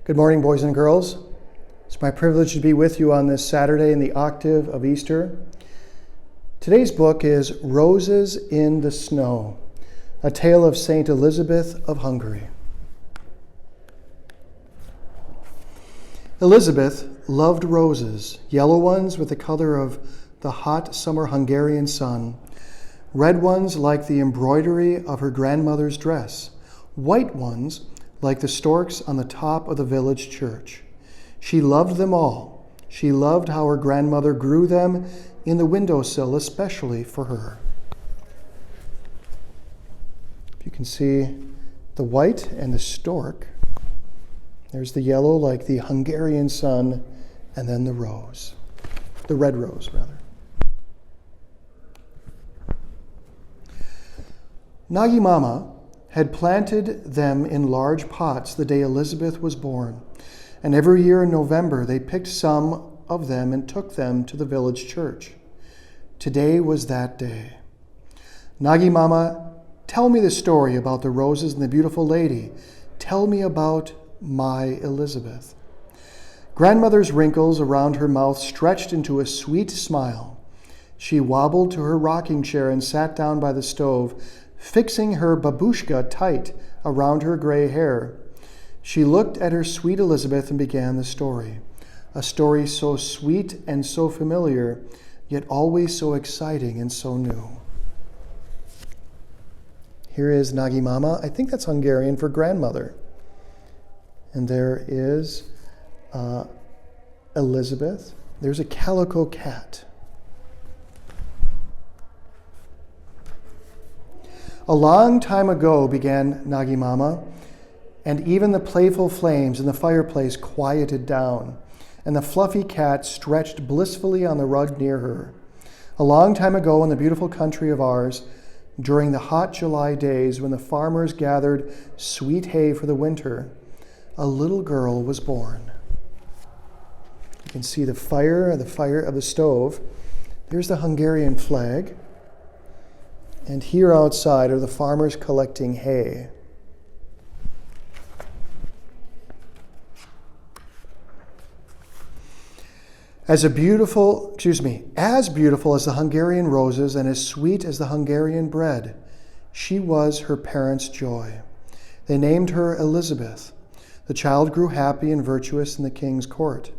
Good morning, boys and girls. It's my privilege to be with you on this Saturday in the octave of Easter. Today's book is Roses in the Snow, a tale of Saint Elizabeth of Hungary. Elizabeth loved roses, yellow ones with the color of the hot summer Hungarian sun, red ones like the embroidery of her grandmother's dress, white ones like the storks on the top of the village church. She loved them all. She loved how her grandmother grew them in the windowsill, especially for her. You can see the white and the stork. There's the yellow like the Hungarian sun, and then the rose. The red rose, rather. Nagi Mama had planted them in large pots the day Elizabeth was born, and every year in November they picked some of them and took them to the village church. Today was that day. Nagi Mama, tell me the story about the roses and the beautiful lady. Tell me about my Elizabeth. Grandmother's wrinkles around her mouth stretched into a sweet smile. She wobbled to her rocking chair and sat down by the stove, fixing her babushka tight around her gray hair. She looked at her sweet Elizabeth and began the story, a story so sweet and so familiar, yet always so exciting and so new. Here is Nagi Mama. I think that's Hungarian for grandmother. And there is Elizabeth. There's a calico cat. A long time ago, began Nagi Mama, and even the playful flames in the fireplace quieted down, and the fluffy cat stretched blissfully on the rug near her. A long time ago in the beautiful country of ours, during the hot July days when the farmers gathered sweet hay for the winter, a little girl was born. You can see the fire of the stove. There's the Hungarian flag. And here outside are the farmers collecting hay. As beautiful as the Hungarian roses and as sweet as the Hungarian bread, she was her parents' joy. They named her Elizabeth. The child grew happy and virtuous in the king's court.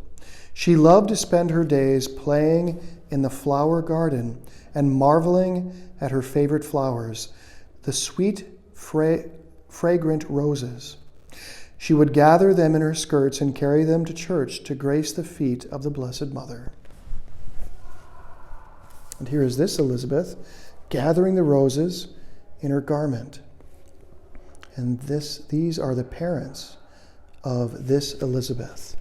She loved to spend her days playing in the flower garden and marveling at her favorite flowers, the sweet, fragrant roses. She would gather them in her skirts and carry them to church to grace the feet of the Blessed Mother. And here is this Elizabeth gathering the roses in her garment. And these are the parents of this Elizabeth.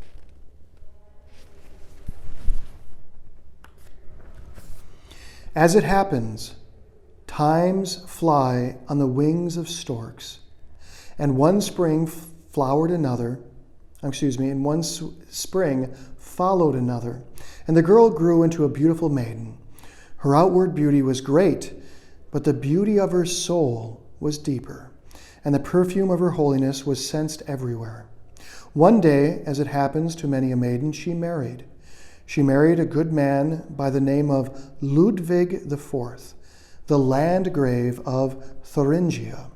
As it happens, times fly on the wings of storks, and one spring followed another, and one spring followed another, and the girl grew into a beautiful maiden. Her outward beauty was great, but the beauty of her soul was deeper, and the perfume of her holiness was sensed everywhere. One day, as it happens to many a maiden, she married. She married a good man by the name of Ludwig IV, the Landgrave of Thuringia.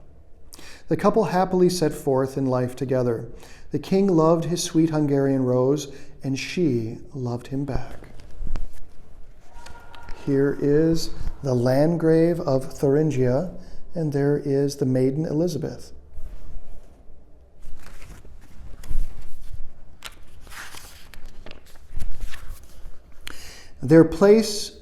The couple happily set forth in life together. The king loved his sweet Hungarian rose, and she loved him back. Here is the Landgrave of Thuringia, and there is the maiden Elizabeth. Their place,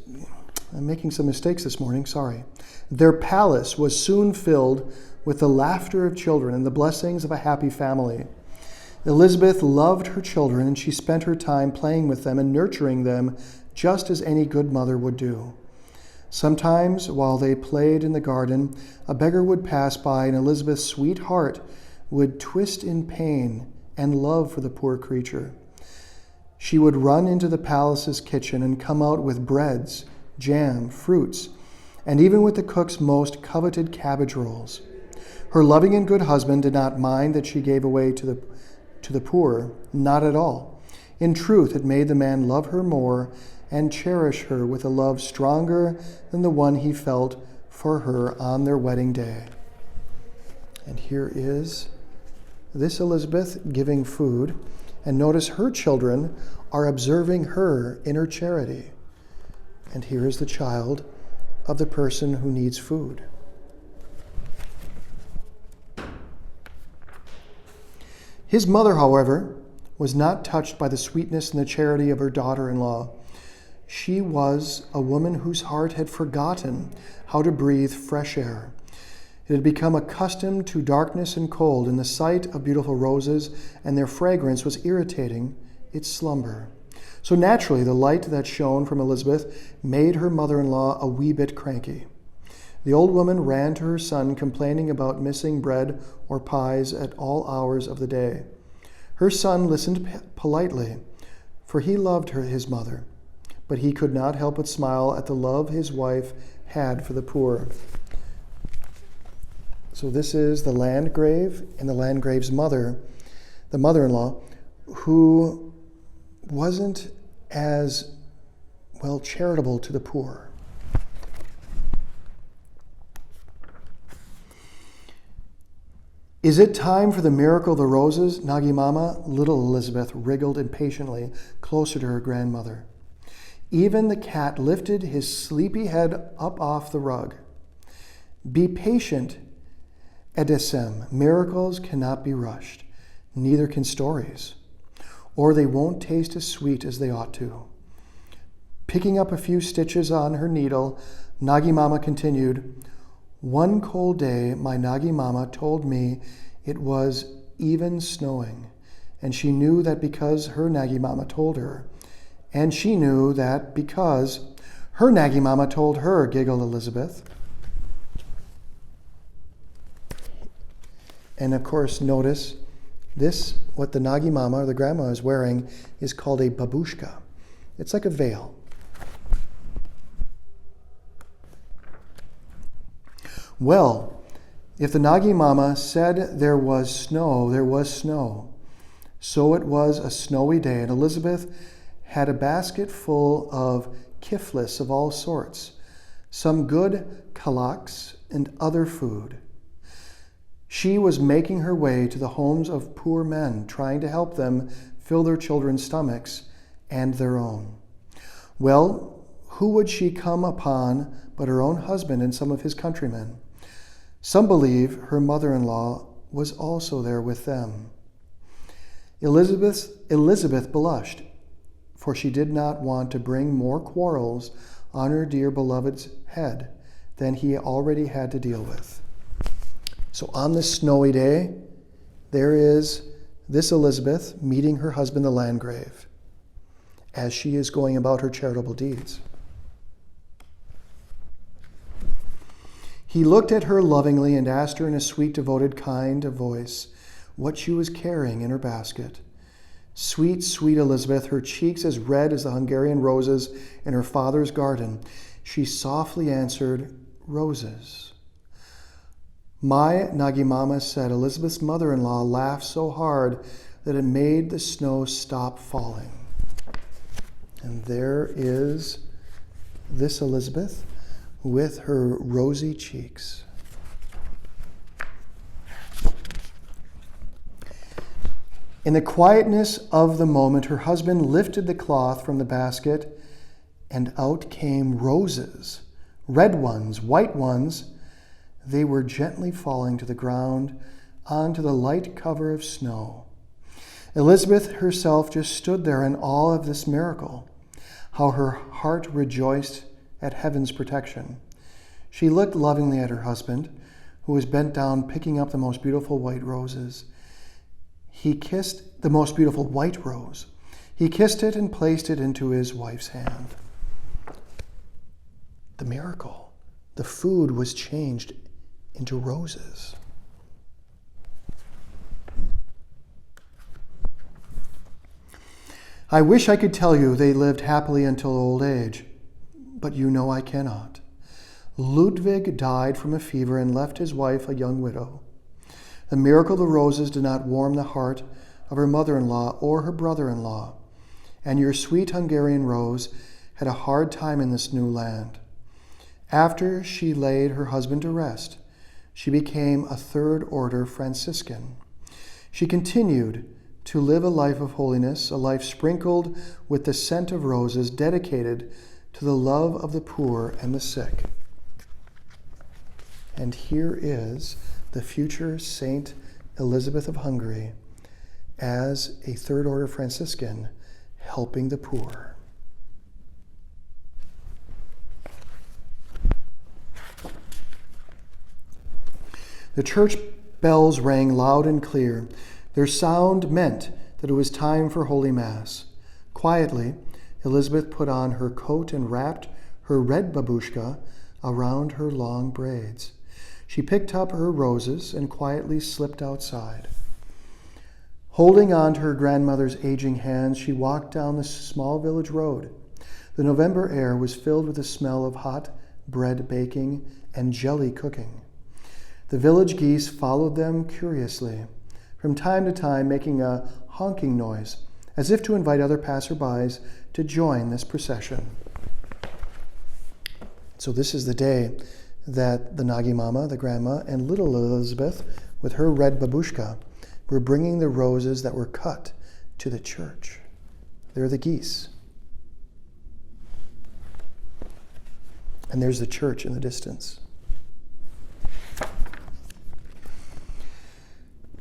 I'm making some mistakes this morning, sorry. Their palace was soon filled with the laughter of children and the blessings of a happy family. Elizabeth loved her children, and she spent her time playing with them and nurturing them just as any good mother would do. Sometimes, while they played in the garden, a beggar would pass by, and Elizabeth's sweet heart would twist in pain and love for the poor creature. She would run into the palace's kitchen and come out with breads, jam, fruits, and even with the cook's most coveted cabbage rolls. Her loving and good husband did not mind that she gave away to to the poor? Not at all. In truth, it made the man love her more and cherish her with a love stronger than the one he felt for her on their wedding day. And here is this Elizabeth giving food, and notice her children are observing her in her charity. And here is the child of the person who needs food. His mother, however, was not touched by the sweetness and the charity of her daughter-in-law. She was a woman whose heart had forgotten how to breathe fresh air. It had become accustomed to darkness and cold, and the sight of beautiful roses and their fragrance was irritating its slumber. So naturally, the light that shone from Elizabeth made her mother-in-law a wee bit cranky. The old woman ran to her son, complaining about missing bread or pies at all hours of the day. Her son listened politely, for he loved his mother, but he could not help but smile at the love his wife had for the poor. So this is the Landgrave and the Landgrave's mother, the mother-in-law, who wasn't as, charitable to the poor. Is it time for the miracle of the roses, Nagi Mama? Little Elizabeth wriggled impatiently closer to her grandmother. Even the cat lifted his sleepy head up off the rug. Be patient, Edesem. Miracles cannot be rushed. Neither can stories, or they won't taste as sweet as they ought to. Picking up a few stitches on her needle, Nagi Mama continued, one cold day, my Nagi Mama told me it was even snowing, and she knew that because her Nagi Mama told her. And she knew that because her Nagi Mama told her, giggled Elizabeth. And of course, notice this, what the Nagi Mama or the grandma is wearing is called a babushka. It's like a veil. Well, if the Nagi Mama said there was snow, there was snow. So it was a snowy day, and Elizabeth had a basket full of kiflis of all sorts, some good kalaks and other food. She was making her way to the homes of poor men, trying to help them fill their children's stomachs and their own. Well, who would she come upon but her own husband and some of his countrymen? Some believe her mother-in-law was also there with them. Elizabeth blushed, for she did not want to bring more quarrels on her dear beloved's head than he already had to deal with. So on this snowy day, there is this Elizabeth meeting her husband, the Landgrave, as she is going about her charitable deeds. He looked at her lovingly and asked her in a sweet, devoted kind of voice what she was carrying in her basket. Sweet, sweet Elizabeth, her cheeks as red as the Hungarian roses in her father's garden, she softly answered, roses. My Nagi Mama said Elizabeth's mother-in-law laughed so hard that it made the snow stop falling. And there is this Elizabeth with her rosy cheeks. In the quietness of the moment, her husband lifted the cloth from the basket, and out came roses, red ones, white ones. They were gently falling to the ground onto the light cover of snow. Elizabeth herself just stood there in awe of this miracle, how her heart rejoiced at heaven's protection. She looked lovingly at her husband, who was bent down picking up the most beautiful white roses. He kissed the most beautiful white rose. He kissed it and placed it into his wife's hand. The miracle. The food was changed into roses. I wish I could tell you they lived happily until old age, but you know I cannot. Ludwig died from a fever and left his wife a young widow. The miracle of the roses did not warm the heart of her mother-in-law or her brother-in-law. And your sweet Hungarian Rose had a hard time in this new land. After she laid her husband to rest, she became a third-order Franciscan. She continued to live a life of holiness, a life sprinkled with the scent of roses, dedicated to the love of the poor and the sick. And here is the future Saint Elizabeth of Hungary as a third-order Franciscan helping the poor. The church bells rang loud and clear. Their sound meant that it was time for Holy Mass. Quietly, Elizabeth put on her coat and wrapped her red babushka around her long braids. She picked up her roses and quietly slipped outside. Holding on to her grandmother's aging hands, she walked down the small village road. The November air was filled with the smell of hot bread baking and jelly cooking. The village geese followed them curiously, from time to time making a honking noise, as if to invite other passerbys to join this procession. So this is the day that the Nagi Mama, the grandma, and little Elizabeth, with her red babushka, were bringing the roses that were cut to the church. They're the geese. And there's the church in the distance.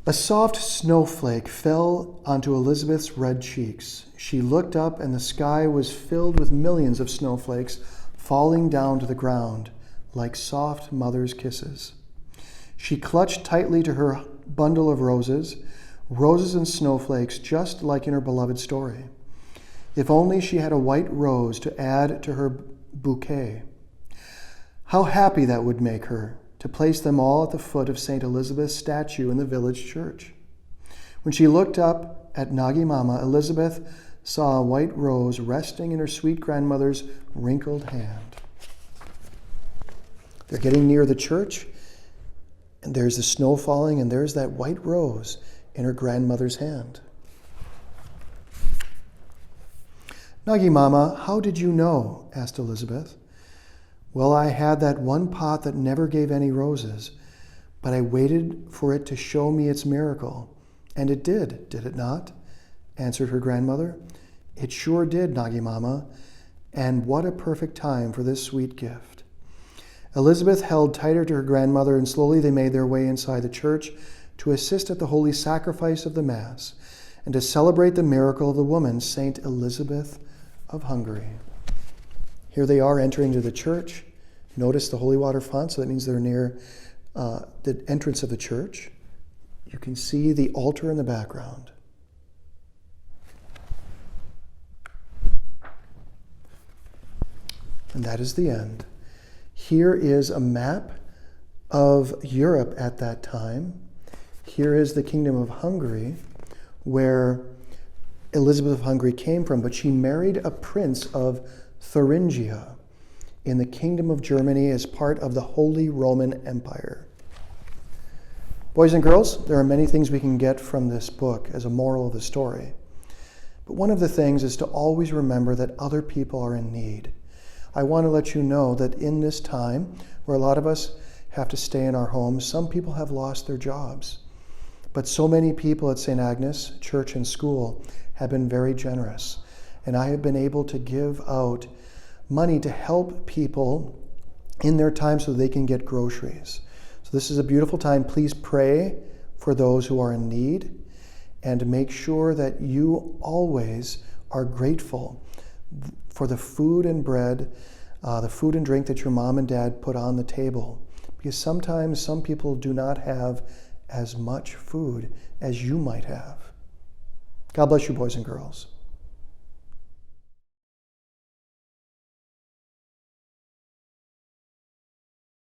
A soft snowflake fell onto Elizabeth's red cheeks. She looked up, and the sky was filled with millions of snowflakes falling down to the ground like soft mother's kisses. She clutched tightly to her bundle of roses, roses and snowflakes, just like in her beloved story. If only she had a white rose to add to her bouquet. How happy that would make her, to place them all at the foot of St. Elizabeth's statue in the village church. When she looked up at Nagi Mama, Elizabeth saw a white rose resting in her sweet grandmother's wrinkled hand. They're getting near the church, and there's the snow falling, and there's that white rose in her grandmother's hand. Nagi Mama, how did you know? Asked Elizabeth. Well, I had that one pot that never gave any roses, but I waited for it to show me its miracle. And it did it not? Answered her grandmother. It sure did, Nagi Mama, and what a perfect time for this sweet gift. Elizabeth held tighter to her grandmother, and slowly they made their way inside the church to assist at the holy sacrifice of the Mass and to celebrate the miracle of the woman, Saint Elizabeth of Hungary. Here they are entering to the church. Notice the holy water font, so that means they're near the entrance of the church. You can see the altar in the background. And that is the end. Here is a map of Europe at that time. Here is the Kingdom of Hungary, where Elizabeth of Hungary came from, but she married a prince of Thuringia in the Kingdom of Germany as part of the Holy Roman Empire. Boys and girls, there are many things we can get from this book as a moral of the story. But one of the things is to always remember that other people are in need. I want to let you know that in this time, where a lot of us have to stay in our homes, some people have lost their jobs. But so many people at St. Agnes Church and School have been very generous. And I have been able to give out money to help people in their time so they can get groceries. So this is a beautiful time. Please pray for those who are in need and make sure that you always are grateful for the food and bread, the food and drink that your mom and dad put on the table. Because sometimes some people do not have as much food as you might have. God bless you, boys and girls.